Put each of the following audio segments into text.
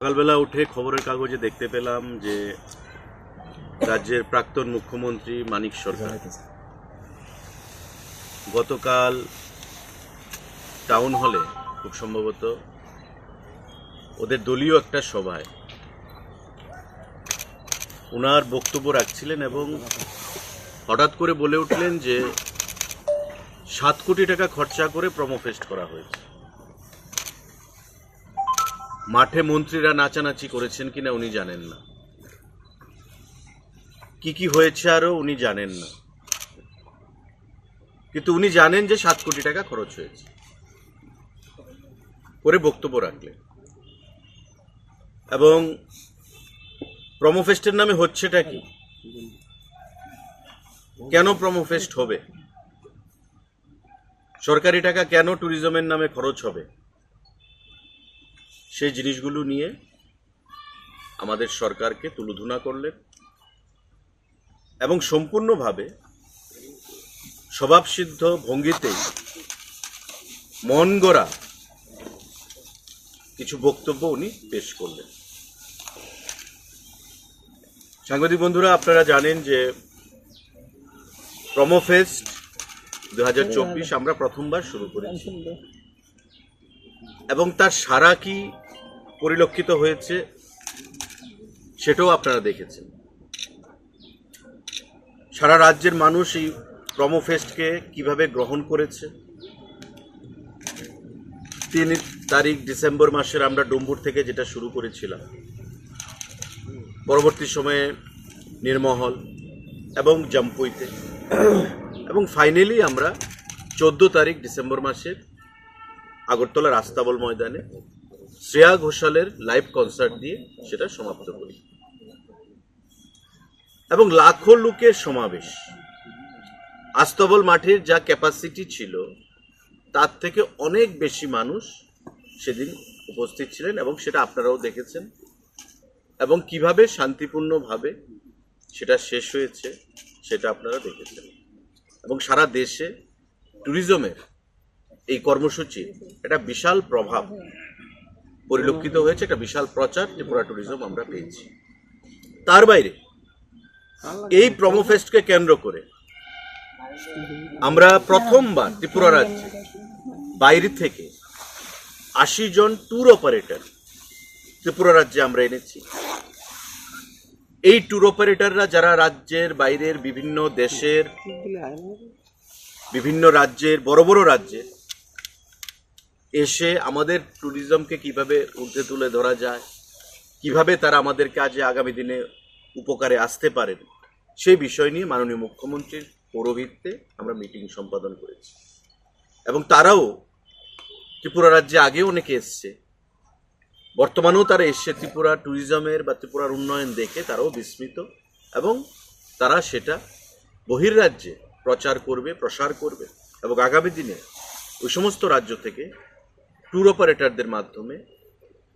সকালবেলা উঠে খবরের কাগজে দেখতে পেলাম যে রাজ্যের প্রাক্তন মুখ্যমন্ত্রী মানিক সরকার গতকাল টাউন হলে খুব সম্ভবত ওদের দলীয় একটা সভায় ওনার বক্তব্য রাখছিলেন এবং হঠাৎ করে বলে উঠলেন যে 7 কোটি টাকা খরচা করে প্রমোফেস্ট করা হয়েছে। মাঠে মন্ত্রীরা নাচানাচি করেছেন কিনা উনি জানেন না, কি হয়েছে আরো উনি জানেন না, কিন্তু উনি জানেন যে 7 কোটি টাকা খরচ হয়েছে করে বক্তব্য রাখলেন। এবং প্রমোফেস্টের নামে হচ্ছেটা কি, কেন প্রমোফেস্ট হবে, সরকারি টাকা কেন ট্যুরিজমের নামে খরচ হবে, সেই জিনিসগুলো নিয়ে আমাদের সরকারকে তুলোধুনা করলেন এবং সম্পূর্ণভাবে স্বভাবসিদ্ধ ভঙ্গিতে মন গড়া কিছু বক্তব্য উনি পেশ করলেন। সাংবাদিক বন্ধুরা, আপনারা জানেন যে প্রমোফেস্ট 2024 আমরা প্রথমবার শুরু করেছি এবং তার সারা কি পরিলক্ষিত হয়েছে সেটাও আপনারা দেখেছেন। সারা রাজ্যের মানুষ এই প্রমোফেস্টকে কিভাবে গ্রহণ করেছে। 3 তারিখ ডিসেম্বর মাসের আমরা ডুম্বুর থেকে যেটা শুরু করেছিলাম, পরবর্তী সময়ে নির্মহল এবং জাম্পুইতে, এবং ফাইনালি আমরা 14 তারিখ ডিসেম্বর মাসের আগরতলার আস্তাবল ময়দানে শ্রেয়া ঘোষালের লাইভ কনসার্ট দিয়ে সেটা সমাপ্ত করি এবং লাখো লোকের সমাবেশ। আস্তাবল মাঠের যা ক্যাপাসিটি ছিল তার থেকে অনেক বেশি মানুষ সেদিন উপস্থিত ছিলেন এবং সেটা আপনারাও দেখেছেন এবং কিভাবে শান্তিপূর্ণভাবে সেটা শেষ হয়েছে সেটা আপনারা দেখেছেন। এবং সারা দেশে ট্যুরিজমের এই কর্মসূচি একটা বিশাল প্রভাব পরিলক্ষিত হয়েছে, একটা বিশাল প্রচার ত্রিপুরা ট্যুরিজম আমরা পেয়েছি। তার বাইরে এই প্রমোফেস্টকে কেন্দ্র করে আমরা প্রথমবার ত্রিপুরা রাজ্যে বাইরে থেকে 80 জন ট্যুর অপারেটর ত্রিপুরা রাজ্যে আমরা এনেছি। এই ট্যুর অপারেটররা যারা রাজ্যের বাইরের বিভিন্ন দেশের বিভিন্ন রাজ্যের বড় বড় রাজ্যে এসে আমাদের ট্যুরিজমকে কিভাবে উঠে তুলে ধরা যায়, কিভাবে তারা আমাদের কাজে আগামী দিনে উপকারে আসতে পারেন, সেই বিষয় নিয়ে মাননীয় মুখ্যমন্ত্রীর পৌরোহিত্যে আমরা মিটিং সম্পাদন করেছি। এবং তারাও ত্রিপুরা রাজ্যে আগেও অনেকে এসছে, বর্তমানেও তারা এসছে ত্রিপুরা ট্যুরিজমের বা ত্রিপুরার উন্নয়ন দেখে তারাও বিস্মিত এবং তারা সেটা বহির্রাজ্যে প্রচার করবে, প্রসার করবে এবং আগামী দিনে ওই সমস্ত রাজ্য থেকে ট্যুর অপারেটরদের মাধ্যমে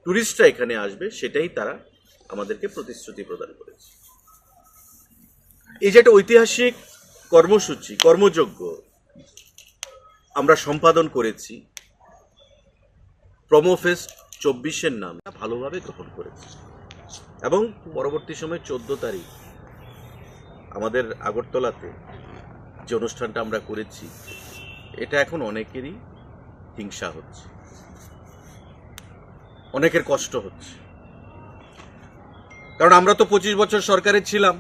ট্যুরিস্টরা এখানে আসবে, সেটাই তারা আমাদেরকে প্রতিশ্রুতি প্রদান করেছে। এই যে একটা ঐতিহাসিক কর্মসূচি, কর্মযজ্ঞ আমরা সম্পাদন করেছি, প্রমোফেস্ট 24-এর নাম ভালোভাবে গ্রহণ করেছে এবং পরবর্তী সময় 14 তারিখ আমাদের আগরতলাতে যে অনুষ্ঠানটা আমরা করেছি, এটা এখন অনেকেরই হিংসা হচ্ছে, অনেকের কষ্ট হচ্ছে। কারণ আমরা তো 25 বছর সরকারে ছিলাম,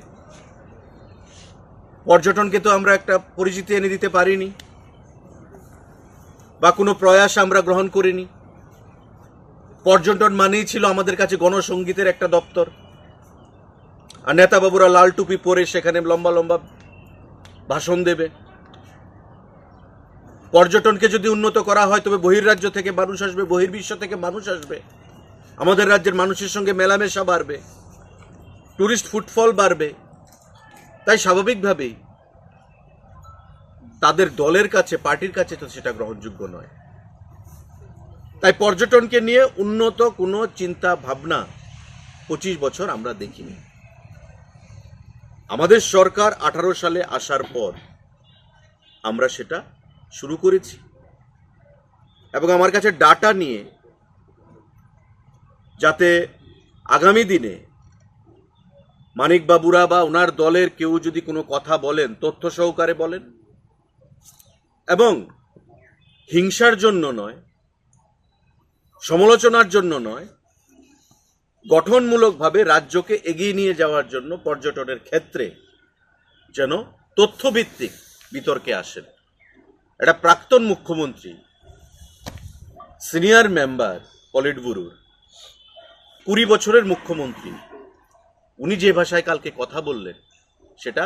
পর্যটনকে তো আমরা একটা পরিচিতি এনে দিতে পারিনি বা কোনো প্রয়াস আমরা গ্রহণ করিনি। পর্যটন মানেই ছিল আমাদের কাছে গণসঙ্গীতের একটা দপ্তর, আর নেতাবাবুরা লাল টুপি পরে সেখানে লম্বা লম্বা ভাষণ দেবে। পর্যটনকে যদি উন্নত করা হয় তবে বহির্রাজ্য থেকে মানুষ আসবে, বহির্বিশ্ব থেকে মানুষ আসবে, আমাদের রাজ্যের মানুষের সঙ্গে মেলামেশা বাড়বে, টুরিস্ট ফুটফল বাড়বে। তাই স্বাভাবিকভাবেই তাদের দলের কাছে, পার্টির কাছে তো সেটা গ্রহণযোগ্য নয়। তাই পর্যটনকে নিয়ে উন্নত কোনো চিন্তা ভাবনা 25 বছর আমরা দেখিনি। আমাদের সরকার 18 সালে আসার পর আমরা সেটা শুরু করেছি এবং আমার কাছে ডাটা নিয়ে, যাতে আগামী দিনে মানিক বাবুরা বা ওনার দলের কেউ যদি কোনো কথা বলেন, তথ্য সহকারে বলেন, এবং হিংসার জন্য নয়, সমালোচনার জন্য নয়, গঠনমূলকভাবে রাজ্যকে এগিয়ে নিয়ে যাওয়ার জন্য পর্যটনের ক্ষেত্রে যেন তথ্যভিত্তিক বিতর্কে আসেন। একটা প্রাক্তন মুখ্যমন্ত্রী, সিনিয়র মেম্বার পলিট ব্যুরোর, 20 বছরের মুখ্যমন্ত্রী, উনি যে ভাষায় কালকে কথা বললেন সেটা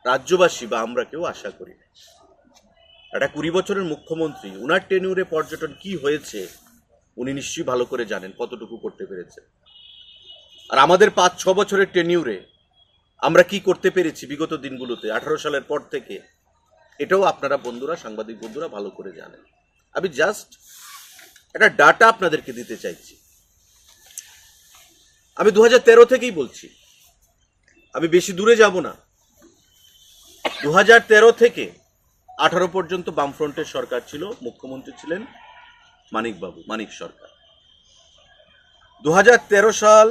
রাজ্যবাসী বা আমরা কেউ আশা করি না। একটা 20 বছরের মুখ্যমন্ত্রী, উনার টেনিউরে পর্যটন কি হয়েছে উনি নিশ্চয়ই ভালো করে জানেন, কতটুকু করতে পেরেছেন। আর আমাদের 5-6 বছরের টেনিউরে আমরা কি করতে পেরেছি বিগত দিনগুলোতে 18 সালের পর থেকে, এটাও আপনারা বন্ধুরা, সাংবাদিক বন্ধুরা ভালো করে জানেন। আমি জাস্ট একটা ডাটা আপনাদেরকে দিতে চাইছি। আমি 2013 থেকেই বলছি, আমি বেশি দূরে যাব না। 2013 থেকে 18 পর্যন্ত বামফ্রন্টের সরকার ছিল, মুখ্যমন্ত্রী ছিলেন মানিক সরকার। 2013 সাল,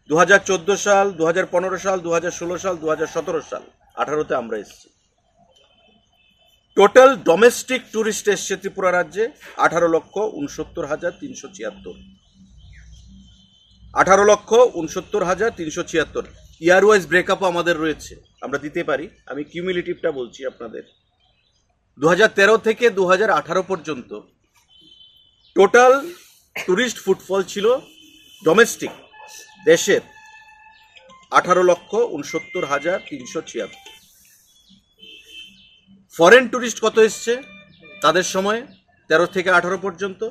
2014 সাল, 2015 সাল, 2016 সাল, 2017 সাল, 18তে আমরা এসেছি। টোটাল ডোমেস্টিক ট্যুরিস্ট এসছে ত্রিপুরা রাজ্যে 18,69,376। 18,69,376। ইয়ার ওয়াইজ ব্রেকআপও আমাদের রয়েছে, আমরা দিতে পারি। আমি কিউমুলেটিভটা বলছি আপনাদের। 2013 থেকে 2018 পর্যন্ত টোটাল ট্যুরিস্ট ফুটফল ছিল ডোমেস্টিক দেশের 18,69,376। ফরেন ট্যুরিস্ট কত এসছে তাদের সময় 13 থেকে 18 পর্যন্ত?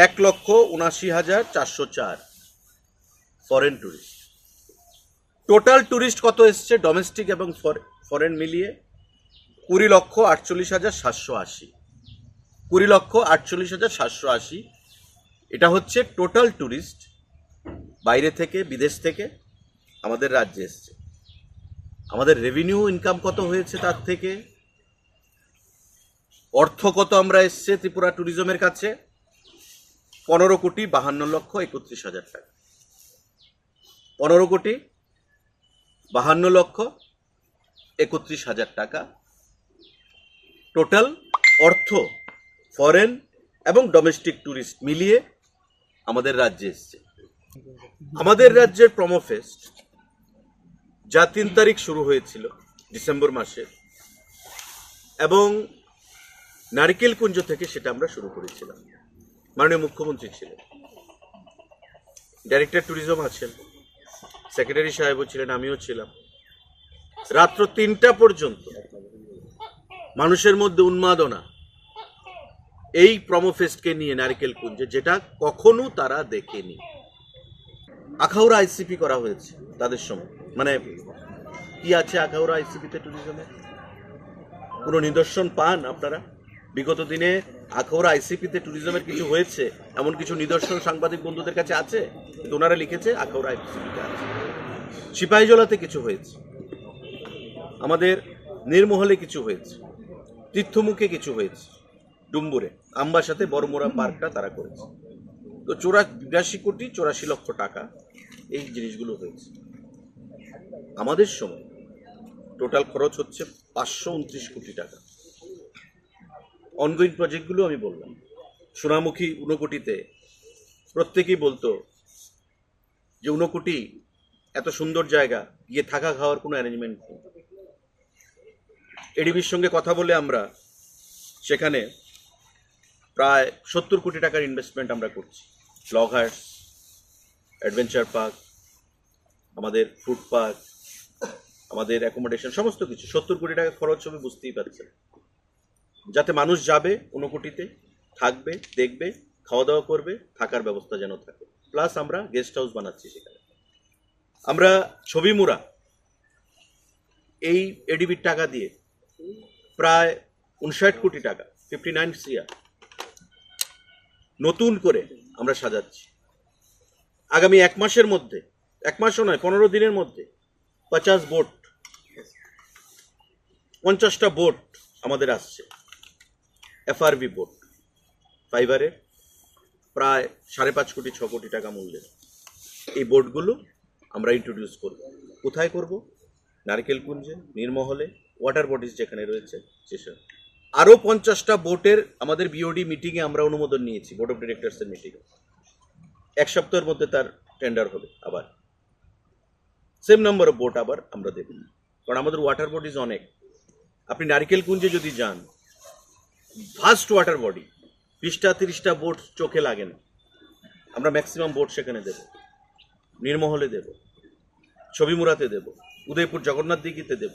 1,79,404 ফরেন ট্যুরিস্ট। টোটাল ট্যুরিস্ট কত এসছে ডোমেস্টিক এবং ফরেন মিলিয়ে? 20,48,780। 20,48,780 এটা হচ্ছে টোটাল ট্যুরিস্ট বাইরে থেকে, বিদেশ থেকে আমাদের রাজ্যে এসছে। আমাদের রেভিনিউ ইনকাম কত হয়েছে তার থেকে, অর্থ কত আমরা এসছে ত্রিপুরা ট্যুরিজমের কাছে? 15,52,31,000 টাকা। 15,52,31,000 টাকা টোটাল অর্থ ফরেন এবং ডোমেস্টিক ট্যুরিস্ট মিলিয়ে আমাদের রাজ্যে এসছে। আমাদের রাজ্যের প্রমোফেস্ট যা 3 তারিখ শুরু হয়েছিল ডিসেম্বর মাসে, এবং নারিকেল কুঞ্জ থেকে সেটা আমরা শুরু করেছিলাম। মাননীয় মুখ্যমন্ত্রী ছিলেন, ডাইরেক্টর ট্যুরিজম আছেন, সেক্রেটারি সাহেবও ছিলেন, আমিও ছিলাম। রাত্র 3টা পর্যন্ত মানুষের মধ্যে উন্মাদনা এই প্রমোফেস্টকে নিয়ে নারিকেল কুঞ্জে, যেটা কখনো তারা দেখেনি। আখাউড়া আইসিপি করা হয়েছে তাদের সময়। মানে কি আছে আখাউড়া আইসিপিতে ট্যুরিজমে? কোনো নিদর্শন পান আপনারা বিগত দিনে আখাউড়া আইসিপিতে ট্যুরিজমের কিছু হয়েছে এমন কিছু নিদর্শন সাংবাদিক বন্ধুদের কাছে আছে? কিন্তু ওনারা লিখেছে আখাউড়া আইসিপিতে আছে। সিপাহীজলাতে কিছু হয়েছে, আমাদের নির্মহলে কিছু হয়েছে, তীর্থমুখে কিছু হয়েছে, ডুম্বুরে, আমবাসাতে বড়মোড়া পার্কটা তারা করেছে। তো 82,84,00,00,000 টাকা এই জিনিসগুলো হয়েছে। আমাদের সময় টোটাল খরচ হচ্ছে 529 কোটি টাকা। অনগোয়িং প্রজেক্টগুলো আমি বললাম। সোনামুখী 59 প্রত্যেকেই বলতো যে 59 এত সুন্দর জায়গা, গিয়ে থাকা খাওয়ার কোনো অ্যারেঞ্জমেন্ট নেই। এডিবির সঙ্গে কথা বলে আমরা সেখানে প্রায় 70 কোটি টাকার ইনভেস্টমেন্ট আমরা করছি। লগ হাউস, অ্যাডভেঞ্চার পার্ক, আমাদের ফুড পার্ক, আমাদের অ্যাকোমোডেশন, সমস্ত কিছু 70 কোটি টাকা খরচ হবে, বুঝতেই পারছেন। যাতে মানুষ যাবে 59 থাকবে, দেখবে, খাওয়া দাওয়া করবে, থাকার ব্যবস্থা যেন থাকে। প্লাস আমরা গেস্ট হাউস বানাচ্ছি সেখানে। আমরা ছবি মুড়া এই এডিবির টাকা দিয়ে প্রায় 59 কোটি টাকা, 59 CR নতুন করে আমরা সাজাচ্ছি। আগামী 1 মাসের মধ্যে, 1 মাসও নয় 15 দিনের মধ্যে 50 বোট, 50টা বোট আমাদের আসছে। FRV বোট, ফাইবারে প্রায় 5.5 কোটি 6 কোটি টাকা মূল্যের। এই বোর্ডগুলো আমরা ইন্ট্রোডিউস করব। কোথায় করব? নারকেলকুঞ্জে, নীরমহলে, ওয়াটার বডিজ যেখানে রয়েছে সেসব। আরও 50টা বোটের আমাদের বিওডি মিটিংয়ে আমরা অনুমোদন নিয়েছি, বোর্ড অফ ডিরেক্টরসের মিটিংয়ে। 1 সপ্তাহের মধ্যে তার টেন্ডার হবে। আবার সেম নাম্বার অফ বোট আবার আমরা দেব, কারণ আমাদের ওয়াটার বডিজ অনেক। আপনি নারকেলকুঞ্জে যদি যান, ফার্স্ট ওয়াটার বডি, 20টা 30টা বোট চোখে লাগে না। আমরা ম্যাক্সিমাম বোট সেখানে দেব, নীরমহলে দেব, ছবিমুড়াতে দেব, উদয়পুর জগন্নাথ দিঘিতে দেব,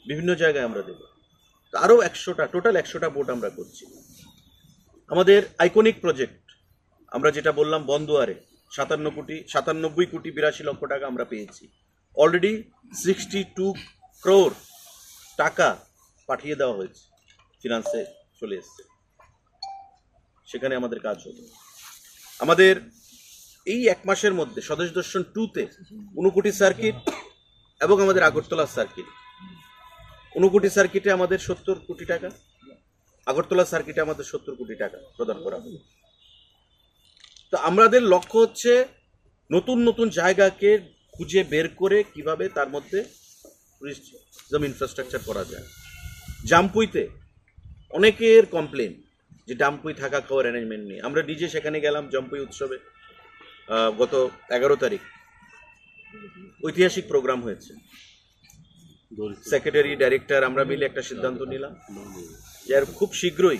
বিভিন্ন জায়গায় আমরা দেব। তো আরও 100টা, টোটাল 100টা বোট আমরা করছি। আমাদের আইকনিক প্রজেক্ট আমরা যেটা বললাম বন্দোয়ারে 97 কোটি 82 লক্ষ টাকা আমরা পেয়েছি। অলরেডি 62 ক্রোর টাকা পাঠিয়ে দেওয়া হয়েছে, ফিনান্সে চলে এসছে, সেখানে আমাদের কাজ হবে। আমাদের এই 1 মাসের মধ্যে স্বদেশ দর্শন 2-তে 59 সার্কিট এবং আমাদের আগরতলা সার্কিট, 59 সার্কিটে আমাদের 70 কোটি টাকা, আগরতলা সার্কিটে আমাদের 70 কোটি টাকা প্রদান করা হবে। তো আমাদের লক্ষ্য হচ্ছে নতুন নতুন জায়গাকে খুঁজে বের করে কিভাবে তার মধ্যে টুরিজম ইনফ্রাস্ট্রাকচার করা যায়। জামপুইতে অনেকের কমপ্লেন যে জামপুই থাকা খাওয়ার অ্যারেঞ্জমেন্ট নেই। আমরা নিজে সেখানে গেলাম জামপুই উৎসবে, গত 11 তারিখ ঐতিহাসিক প্রোগ্রাম হয়েছে। সেক্রেটারি, ডাইরেক্টর আমরা মিলে একটা সিদ্ধান্ত নিলাম যে আর খুব শীঘ্রই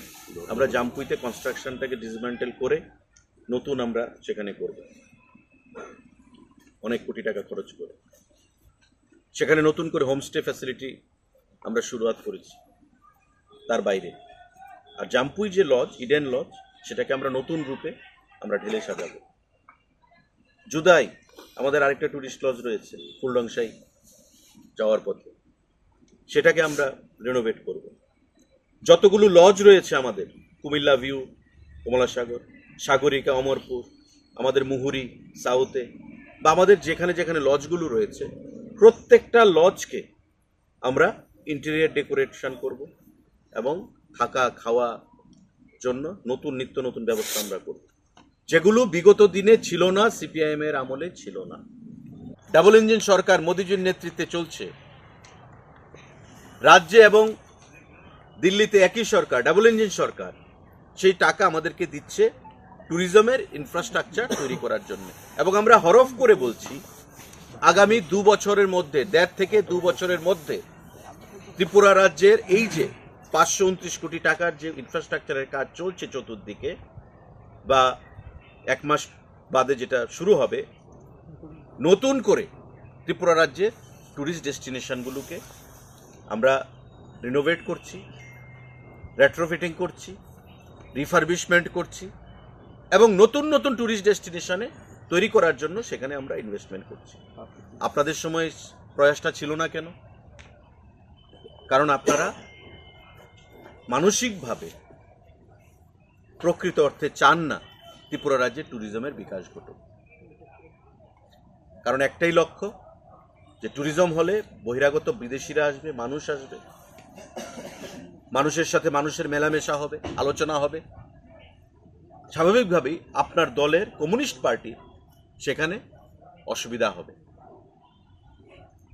আমরা জামপুইতে কনস্ট্রাকশনটাকে ডিসমেন্টেল করে নতুন আমরা সেখানে করব, অনেক কোটি টাকা খরচ করে। সেখানে নতুন করে হোমস্টে ফ্যাসিলিটি আমরা শুরুয়াত করেছি তার বাইরে। আর জামপুই যে লজ, ইডেন লজ, সেটাকে আমরা নতুন রূপে আমরা ঢেলে সাজাবো। জুদাই আমাদের আরেকটা টুরিস্ট লজ রয়েছে ফুলডংশাই যাওয়ার পথে, সেটাকে আমরা রেনোভেট করব। যতগুলো লজ রয়েছে আমাদের, কুমিল্লা ভিউ, কমলাসাগর, সাগরিকা, অমরপুর, আমাদের মুহুরি সাউথে, বা আমাদের যেখানে যেখানে লজগুলো রয়েছে, প্রত্যেকটা লজকে আমরা ইন্টেরিয়ার ডেকোরেশন করব এবং থাকা খাওয়া জন্য নিত্য নতুন ব্যবস্থা আমরা করব, যেগুলো বিগত দিনে ছিল না, সিপিআইএম এর আমলে ছিল না। ডাবল ইঞ্জিন সরকার মোদিজির নেতৃত্বে চলছে। রাজ্যে এবং দিল্লিতে একই সরকার, ডাবল ইঞ্জিন সরকার, সেই টাকা আমাদেরকে দিচ্ছে ট্যুরিজমের ইনফ্রাস্ট্রাকচার তৈরি করার জন্য। এবং আমরা হরফ করে বলছি আগামী 2 বছরের মধ্যে, 1.5 থেকে 2 বছরের মধ্যে ত্রিপুরা রাজ্যের এই যে 529 কোটি টাকার যে ইনফ্রাস্ট্রাকচারের কাজ চলছে চতুর্দিকে, বা 1 মাস বাদে যেটা শুরু হবে, নতুন করে ত্রিপুরা রাজ্যের ট্যুরিস্ট ডেস্টিনেশনগুলোকে আমরা রিনোভেট করছি, রেট্রোফিটিং করছি, রিফারবিশমেন্ট করছি এবং নতুন নতুন ট্যুরিস্ট ডেস্টিনেশনে তৈরি করার জন্য সেখানে আমরা ইনভেস্টমেন্ট করছি। আপনাদের সময় প্রয়াসটা ছিল না কেন? কারণ আপনারা মানসিকভাবে প্রকৃত অর্থে চান না ত্রিপুরা রাজ্যে ট্যুরিজমের বিকাশ ঘটুক। কারণ একটাই লক্ষ্য, যে ট্যুরিজম হলে বহিরাগত বিদেশিরা আসবে, মানুষ আসবে, মানুষের সাথে মানুষের মেলামেশা হবে, আলোচনা হবে। স্বাভাবিকভাবেই আপনার দলের কমিউনিস্ট পার্টির সেখানে অসুবিধা হবে।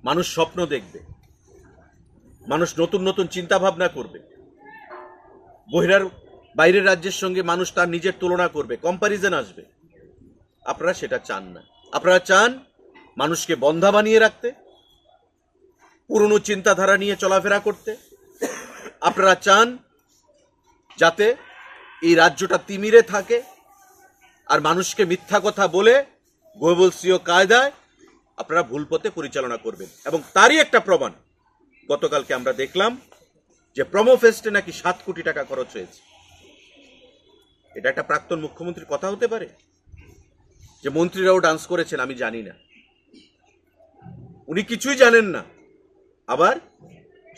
মানুষ স্বপ্ন দেখবে, মানুষ নতুন নতুন চিন্তা ভাবনা করবে, বাইরের রাজ্যের সঙ্গে মানুষ তার নিজের তুলনা করবে, কম্প্যারিজন আসবে। আপনারা সেটা চান না। আপনারা চান মানুষকে বন্ধা বানিয়ে রাখতে, পুরনো চিন্তাধারা নিয়ে চলাফেরা করতে। আপনারা চান যাতে এই রাজ্যটা তিমিরে থাকে আর মানুষকে মিথ্যা কথা বলে গোয়েবলসীয় কায়দায় আপনারা ভুল পথে পরিচালনা করবেন। এবং তারই একটা প্রমাণ গতকালকে আমরা দেখলাম যে প্রোমো ফেস্টে নাকি 7 কোটি টাকা খরচ হয়েছে। এটা একটা প্রাক্তন মুখ্যমন্ত্রীর কথা হতে পারে? যে মন্ত্রীরাও ডান্স করেছেন আমি জানি না, উনি কিছুই জানেন না, আবার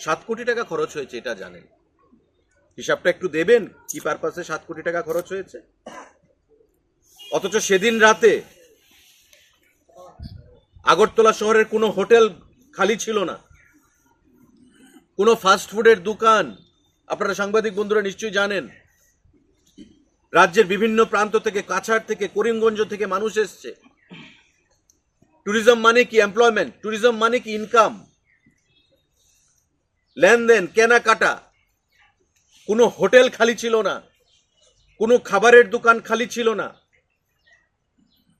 7 কোটি টাকা খরচ হয়েছে এটা জানেন। হিসাবটা একটু দেবেন কি পারপাসে 7 কোটি টাকা খরচ হয়েছে। অথচ সেদিন রাতে আগরতলা শহরের কোনো হোটেল খালি ছিল না, কোনো ফাস্ট ফুডের দোকান, আপনারা সাংবাদিক বন্ধুরা নিশ্চয়ই জানেন, রাজ্যের বিভিন্ন প্রান্ত থেকে, কাছাড় থেকে, করিমগঞ্জ থেকে মানুষ এসছে। ট্যুরিজম মানে কি এমপ্লয়মেন্ট, ট্যুরিজম মানে কি ইনকাম, লেনদেন, কেনাকাটা। কোনো হোটেল খালি ছিল না, কোনো খাবারের দোকান খালি ছিল না।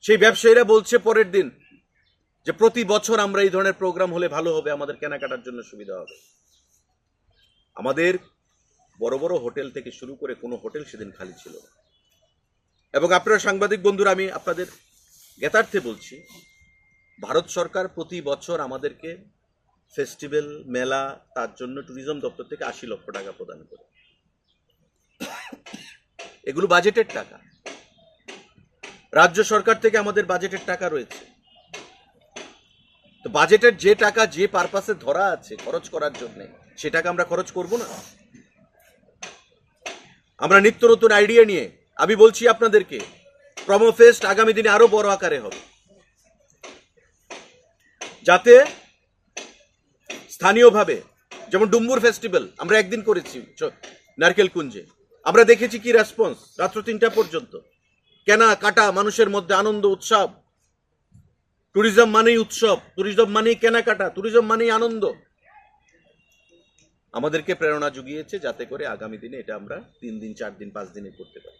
সেই ব্যবসায়ীরা বলছে পরের দিন যে প্রতি বছর আমরা এই ধরনের প্রোগ্রাম হলে ভালো হবে, আমাদের কেনাকাটার জন্য সুবিধা হবে। আমাদের বড় বড় হোটেল থেকে শুরু করে কোনো হোটেল সেদিন খালি ছিল না। এবং আপনারা সাংবাদিক বন্ধুরা, আমি আপনাদের জ্ঞাতার্থে বলছি, ভারত সরকার প্রতি বছর আমাদেরকে ফেস্টিভ্যাল, মেলা, তার জন্য ট্যুরিজম দপ্তর থেকে 80 লক্ষ টাকা প্রদান করে। এগুলো বাজেটের টাকা, রাজ্য সরকার থেকে আমাদের বাজেটের টাকা রয়েছে। তো বাজেটের যে টাকা যে পারপাসে ধরা আছে খরচ করার জন্য, সে টাকা আমরা খরচ করব না? আমরা নিত্য নতুন আইডিয়া নিয়ে, আমি বলছি আপনাদেরকে, প্রমো ফেস্ট আগামী দিনে আরো বড় আকারে হবে, যাতে স্থানীয়ভাবে, যেমন ডুম্বুর ফেস্টিভ্যাল আমরা একদিন করেছি নারকেল কুঞ্জে, আমরা দেখেছি কি রেসপন্স, রাত্র 3টা পর্যন্ত কেনা কাটা, মানুষের মধ্যে আনন্দ উৎসব। ট্যুরিজম মানেই উৎসব, ট্যুরিজম মানেই কেনাকাটা, ট্যুরিজম মানেই আনন্দ। আমাদেরকে প্রেরণা জুগিয়েছে যাতে করে আগামী দিনে এটা আমরা 3 দিন, 4 দিন, 5 দিনে করতে পারি।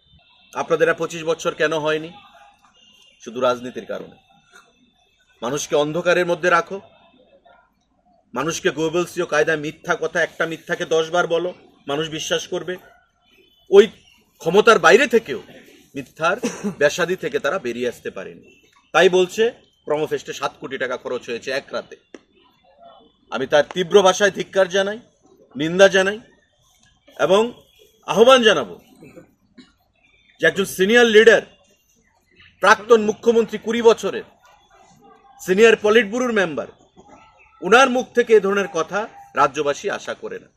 আপনাদের 25 বছর কেন হয়নি? শুধু রাজনীতির কারণে। মানুষকে অন্ধকারের মধ্যে রাখো, মানুষকে গোয়েবলসীয় কায়দায় মিথ্যা কথা, একটা মিথ্যাকে 10 বার বলো, মানুষ বিশ্বাস করবে। ওই ক্ষমতার বাইরে থেকেও মিথ্যার ব্যাসাদি থেকে তারা বেরিয়ে আসতে পারেনি। তাই বলছে প্রমো ফেস্টে 7 কোটি টাকা খরচ হয়েছে এক রাতে। আমি তার তীব্র ভাষায় ধিক্কার জানাই, নিন্দা জানাই এবং আহ্বান জানাবো যে একজন সিনিয়র লিডার, প্রাক্তন মুখ্যমন্ত্রী, 20 বছরের সিনিয়র পলিট ব্যুরোর মেম্বার, উনার মুখ থেকে এ ধরনের কথা রাজ্যবাসী আশা করে না।